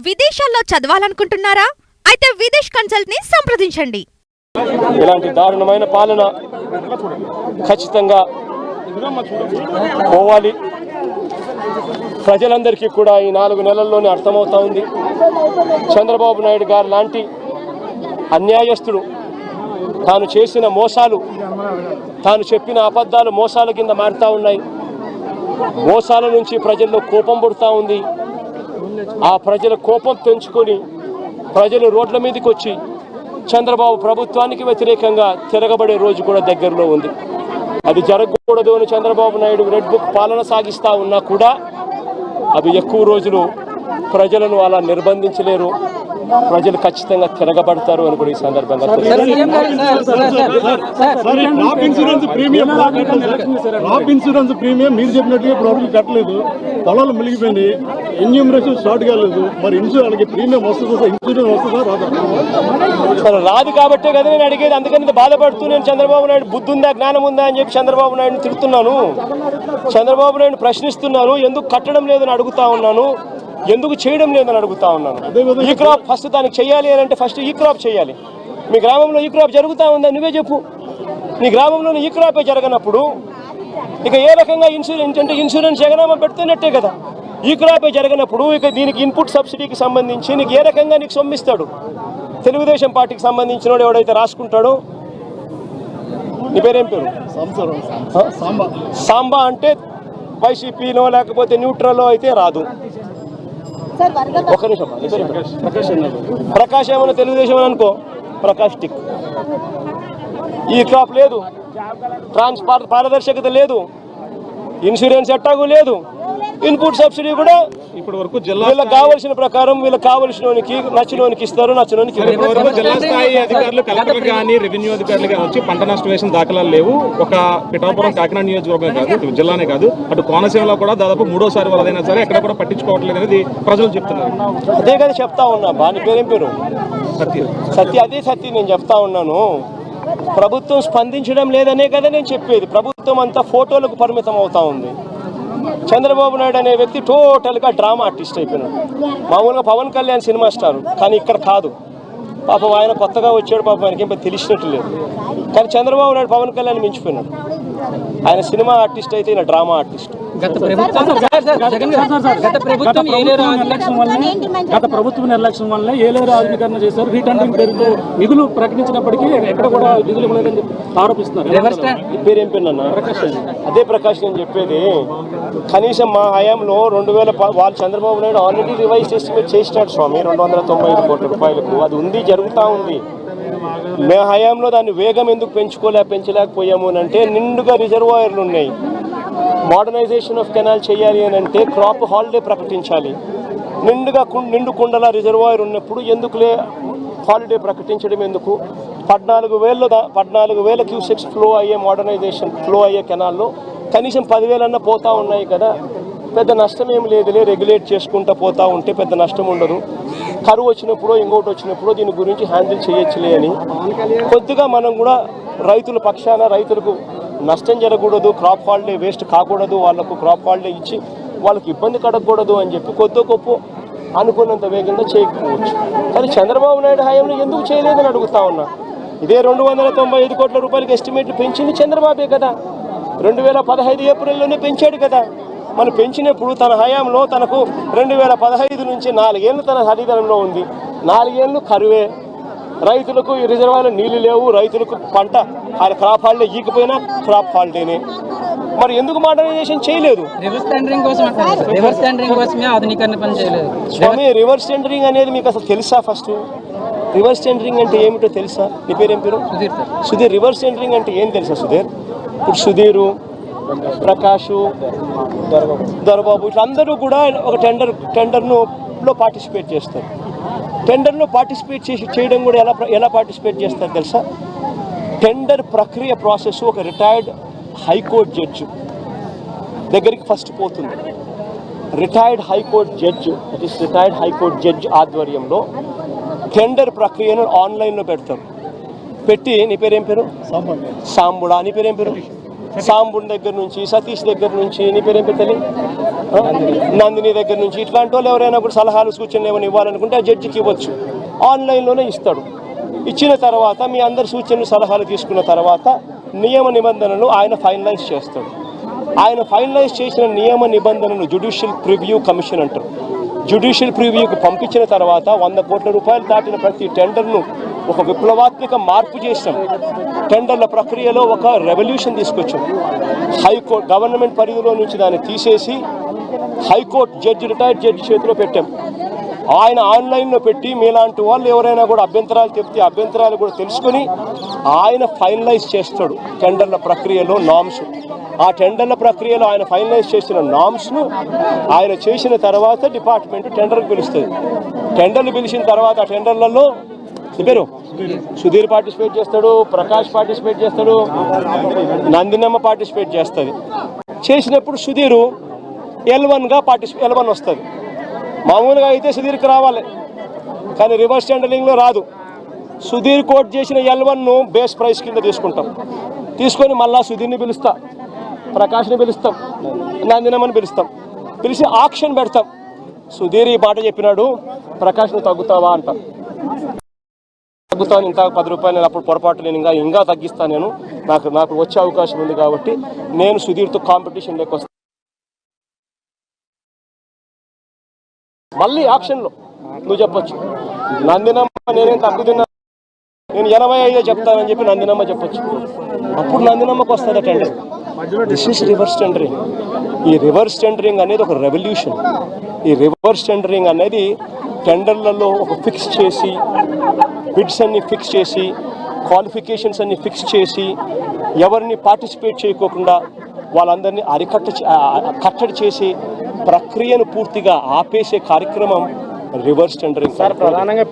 విదేశాల్లో చదవాలనుకుంటున్నారా? అయితే విదేశ్ కన్సల్ట్ ని సంప్రదించండి. ఇలాంటి దారుణమైన పాలన ఖచ్చితంగా పోవాలి. ప్రజలందరికీ కూడా ఈ 4 నెలల్లోనే అర్థమవుతా ఉంది. చంద్రబాబు నాయుడు గారు లాంటి అన్యాయస్తుడు తాను చేసిన మోసాలు, తాను చెప్పిన అబద్ధాలు మోసాల కింద మారుతూ ఉన్నాయి. మోసాల నుంచి ప్రజల్లో కోపం పుడుతూ ఉంది. ఆ ప్రజల కోపం తెంచుకొని ప్రజలు రోడ్ల మీదకి వచ్చి చంద్రబాబు ప్రభుత్వానికి వ్యతిరేకంగా తిరగబడే రోజు కూడా దగ్గరలో ఉంది. అది జరగకూడదు అని చంద్రబాబు నాయుడు రెడ్ బుక్ పాలన సాగిస్తూ ఉన్నా కూడా అవి ఎక్కువ రోజులు ప్రజలను అలా నిర్బంధించలేరు. ప్రజలు ఖచ్చితంగా తిరగబడతారు అని కూడా ఈ సందర్భంగా క్రాప్ ఇన్సూరెన్స్ ప్రీమియం మీరు చెప్పినట్టుగా ప్రాబ్లం కట్టలేదు, పొలాలు మునిగిపోయింది, ఎన్యూమరేషన్ స్టార్ట్ కాలేదు. మరి వాళ్ళకి ప్రీమియం వస్తుందా, ఇన్సూరెన్స్ వస్తుందా రాదా? రాదు కాబట్టే కదా నేను అడిగేది. అందుకని బాధపడుతూ నేను చంద్రబాబు నాయుడు బుద్ధి ఉందా, జ్ఞానం ఉందా అని చెప్పి చంద్రబాబు నాయుడుని తిడుతున్నాను. చంద్రబాబు నాయుడు ప్రశ్నిస్తున్నాను. ఎందుకు కట్టడం లేదని అడుగుతా ఉన్నాను, ఎందుకు చేయడం లేదని అడుగుతా ఉన్నాను. ఈ క్రాప్ ఫస్ట్ దానికి చేయాలి అని అంటే ఫస్ట్ ఈ క్రాప్ చేయాలి. మీ గ్రామంలో ఈ క్రాప్ జరుగుతూ ఉందా నువ్వే చెప్పు. నీ గ్రామంలో ఈ క్రాపే జరగనప్పుడు ఇక ఏ రకంగా ఇన్సూరెన్స్ అంటే ఇన్సూరెన్స్ ఎగనామా పెడుతున్నట్టే కదా. ఈ క్రాపే జరగనప్పుడు ఇక దీనికి ఇన్పుట్ సబ్సిడీకి సంబంధించి నీకు ఏ రకంగా నీకు సొమ్మిస్తాడు? తెలుగుదేశం పార్టీకి సంబంధించిన వాడు ఎవడైతే రాసుకుంటాడో, నీ పేరేం పేరు? సాంబా అంటే వైసీపీలో లేకపోతే న్యూట్రల్లో అయితే రాదు. ఒక నిమిషం, ప్రకాష్ ఏమన్నా తెలుగుదేశం అని అనుకో, ప్రకాష్ టిక్. ఈ క్రాప్ లేదు, పారదర్శకత లేదు, ఇన్సూరెన్స్ ఎట్టాగు లేదు, ఇన్పుట్ సబ్సిడీ కూడా ఇప్పటి వరకు వీళ్ళకి కావాల్సిన ప్రకారం వీళ్ళకి కావాల్సినోనికి నచ్చినోనికి ఇస్తారు, నచ్చినోనికి. జిల్లా స్థాయి అధికారులు, కలెక్టర్ కానీ రెవెన్యూ అధికారులు కానీ వచ్చి పంట నష్టం వేసిన దాఖలాలు లేవు. ఒక పిఠాపురం కాకినాడ నియోజకవర్గం కాదు, జిల్లానే కాదు, అటు కోనసీమలో కూడా దాదాపు 3వ వరదైనా సరే ఎక్కడ కూడా పట్టించుకోవట్లేదు అనేది ప్రజలు చెప్తున్నారు. అదే కదా చెప్తా ఉన్నా. బాని పేరేం పేరు? సత్య. అదే సత్య నేను చెప్తా ఉన్నాను. ప్రభుత్వం స్పందించడం లేదనే కదా నేను చెప్పేది. ప్రభుత్వం అంతా ఫోటోలకు పరిమితం అవుతా ఉంది. చంద్రబాబు నాయుడు అనే వ్యక్తి టోటల్గా డ్రామా ఆర్టిస్ట్ అయిపోయినాడు. మామూలుగా పవన్ కళ్యాణ్ సినిమా స్టార్, కానీ ఇక్కడ కాదు. పాపం ఆయన కొత్తగా వచ్చాడు, పాపం ఆయనకి ఏం తెలిసినట్టు లేదు. కానీ చంద్రబాబు నాయుడు పవన్ కళ్యాణ్ మించిపోయినాడు. ఆయన సినిమా ఆర్టిస్ట్ అయితే ఈయన డ్రామా ఆర్టిస్ట్. గత ప్రభుత్వ నిర్లక్ష్యం వల్ల ఏలేరు ఆధునీకరణ చేశారు. రీటెండరింగ్ పేరుతో నిధులు ప్రకటించినప్పటికీ ఎక్కడ కూడా నిధులు ఇవ్వలేదని ఆరోపిస్తున్నారు. పేరేం పేరు అన్న? అదే ప్రకాష్ నేను చెప్పేది. కనీసం మా హయాంలో 2000 వాళ్ళు Chandrababu Naidu already revise estimate చేసినాడు స్వామి, 295 కోట్ల రూపాయలకు. అది ఉంది, జరుగుతూ ఉంది. మా హయాంలో దాన్ని వేగం ఎందుకు పెంచలేకపోయాము అని అంటే, నిండుగా రిజర్వాయర్లు ఉన్నాయి. మోడర్నైజేషన్ ఆఫ్ కెనాల్ చేయాలి అని అంటే క్రాప్ హాలిడే ప్రకటించాలి. నిండు కుండల రిజర్వాయర్ ఉన్నప్పుడు ఎందుకులే హాలిడే ప్రకటించడం ఎందుకు? 14,000 క్యూసెక్స్ ఫ్లో అయ్యే కెనాల్లో కనీసం 10,000 పోతా ఉన్నాయి కదా. పెద్ద నష్టం ఏమి లేదులే, రెగ్యులేట్ చేసుకుంటూ పోతూ ఉంటే పెద్ద నష్టం ఉండదు. కరువు వచ్చినప్పుడు ఇంకోటి వచ్చినప్పుడు దీని గురించి హ్యాండిల్ చేయొచ్చులే అని కొద్దిగా మనం కూడా రైతుల పక్షాన, రైతులకు నష్టం జరగకూడదు, క్రాప్ హాలిడే వేస్ట్ కాకూడదు, వాళ్ళకు క్రాప్ హాలిడే ఇచ్చి వాళ్ళకి ఇబ్బంది కడగకూడదు అని చెప్పి కొద్ది గొప్ప అనుకున్నంత వేగంగా చేయకపోవచ్చు. కానీ చంద్రబాబు నాయుడు హయాంలో ఎందుకు చేయలేదని అడుగుతా ఉన్నా. ఇదే 295 కోట్ల రూపాయలకి ఎస్టిమేట్లు పెంచింది చంద్రబాబే కదా. 2015 ఏప్రిల్లోనే పెంచాడు కదా. మనం పెంచినప్పుడు తన హయాంలో తనకు 2015 నుంచి 4 ఏళ్ళు తన అధికారంలో ఉంది. 4 ఏళ్ళు కరువే, రైతులకు ఈ రిజర్వాయర్లో నీళ్లు లేవు, రైతులకు పంట క్రాప్ హాలిడే ఈకపోయినా క్రాప్ హాలిడేనే. మరి ఎందుకు మోడర్నైజేషన్ చేయలేదు? స్వామి, రివర్స్ టెండరింగ్ అనేది మీకు అసలు తెలుసా? ఫస్ట్ రివర్స్ టెండరింగ్ అంటే ఏమిటో తెలుసా? నీ పేరేం పేరు? సుధీర్. రివర్స్ టెండరింగ్ అంటే ఏం తెలుసా సుధీర్? ఇప్పుడు సుధీరు, ప్రకాషు, దొరబాబు ఇట్లా అందరూ కూడా ఒక టెండర్లో పార్టిసిపేట్ చేస్తారు. టెండర్లో పార్టిసిపేట్ చేయడం కూడా ఎలా పార్టిసిపేట్ చేస్తారు తెలుసా? టెండర్ ప్రక్రియ ప్రాసెస్ ఒక రిటైర్డ్ హైకోర్టు జడ్జి దగ్గరికి ఫస్ట్ పోతుంది. రిటైర్డ్ హైకోర్టు జడ్జి ఆధ్వర్యంలో టెండర్ ప్రక్రియను ఆన్లైన్లో పెడతారు. పెట్టి, నీ పేరేం పేరు? సాంబుడా. నీ పేరేం పేరు? సాంబున్ దగ్గర నుంచి, సతీష్ దగ్గర నుంచి, నీ పేరేం పెట్టాలి, నందిని దగ్గర నుంచి, ఇట్లాంటి వాళ్ళు ఎవరైనా కూడా సలహాలు సూచనలు ఏమైనా ఇవ్వాలనుకుంటే ఆ జడ్జికి ఇవ్వచ్చు. ఆన్లైన్లోనే ఇస్తాడు. ఇచ్చిన తర్వాత మీ అందరి సూచనలు సలహాలు తీసుకున్న తర్వాత నియమ నిబంధనలు ఆయన ఫైనలైజ్ చేస్తాడు. ఆయన ఫైనలైజ్ చేసిన నియమ నిబంధనలు జ్యుడిషియల్ ప్రివ్యూ కమిషన్ అంటారు. జ్యుడిషియల్ ప్రివ్యూకి పంపించిన తర్వాత 100 కోట్ల రూపాయలు దాటిన ప్రతి టెండర్ను ఒక విప్లవాత్మక మార్పు చేసాం. టెండర్ల ప్రక్రియలో ఒక రెవల్యూషన్ తీసుకొచ్చాం. హైకోర్టు గవర్నమెంట్ పరిధిలో నుంచి దాన్ని తీసేసి హైకోర్టు జడ్జి, రిటైర్డ్ జడ్జి చేతిలో పెట్టాం. ఆయన ఆన్లైన్లో పెట్టి మీలాంటి వాళ్ళు ఎవరైనా కూడా అభ్యంతరాలు చెప్తే అభ్యంతరాలు కూడా తెలుసుకొని ఆయన ఫైనలైజ్ చేస్తాడు టెండర్ల ప్రక్రియలో నామ్స్. ఆ టెండర్ల ప్రక్రియలో ఆయన ఫైనలైజ్ చేసిన నామ్స్ను ఆయన చేసిన తర్వాత డిపార్ట్మెంట్ టెండర్కి పిలుస్తుంది. టెండర్లు పిలిచిన తర్వాత ఆ టెండర్లలో పేరు సుధీర్ పార్టిసిపేట్ చేస్తాడు, ప్రకాష్ పార్టిసిపేట్ చేస్తాడు, నందినమ్మ పార్టిసిపేట్ చేస్తుంది. చేసినప్పుడు సుధీరు L1గా L1 వస్తుంది. మామూలుగా అయితే సుధీర్కి రావాలి, కానీ రివర్స్ టెండరింగ్లో రాదు. సుధీర్ కోట్ చేసిన L1ను బేస్ ప్రైస్ కింద తీసుకొని మళ్ళా సుధీర్ని పిలుస్తా, ప్రకాష్ని పిలుస్తాం, నందినమ్మని పిలుస్తాం. పిలిచి ఆక్షన్ పెడతాం. సుధీర్ ఈ మాట చెప్పినాడు, ప్రకాష్ను తగ్గుతావా అంటాం. తగ్గుతాను, ఇంత 10 రూపాయలు, నేను అప్పుడు పొరపాటు, నేను ఇంకా తగ్గిస్తాను, నేను నాకు వచ్చే అవకాశం ఉంది కాబట్టి నేను సుధీర్తో కాంపిటీషన్ లేకొస్తాను. మళ్ళీ ఆక్షన్లో నువ్వు చెప్పొచ్చు, నందినమ్మ నేనేం తగ్గుతున్నా, నేను 85 చెప్తానని చెప్పి నందినమ్మ చెప్పొచ్చు. అప్పుడు నందినమ్మకు వస్తుంది tender. This is reverse tendering. ఈ రివర్స్ టెండరింగ్ అనేది ఒక రెవల్యూషన్. ఈ రివర్స్ టెండరింగ్ అనేది టెండర్లలో ఒక ఫిక్స్ చేసి, బిడ్స్ అన్ని ఫిక్స్ చేసి, క్వాలిఫికేషన్స్ అన్ని ఫిక్స్ చేసి, ఎవరిని పార్టిసిపేట్ చేయకోకుండా వాళ్ళందరినీ కట్టడి చేసి ప్రక్రియను పూర్తిగా ఆపేసే కార్యక్రమం రివర్స్ టెండరింగ్. ప్రధానంగా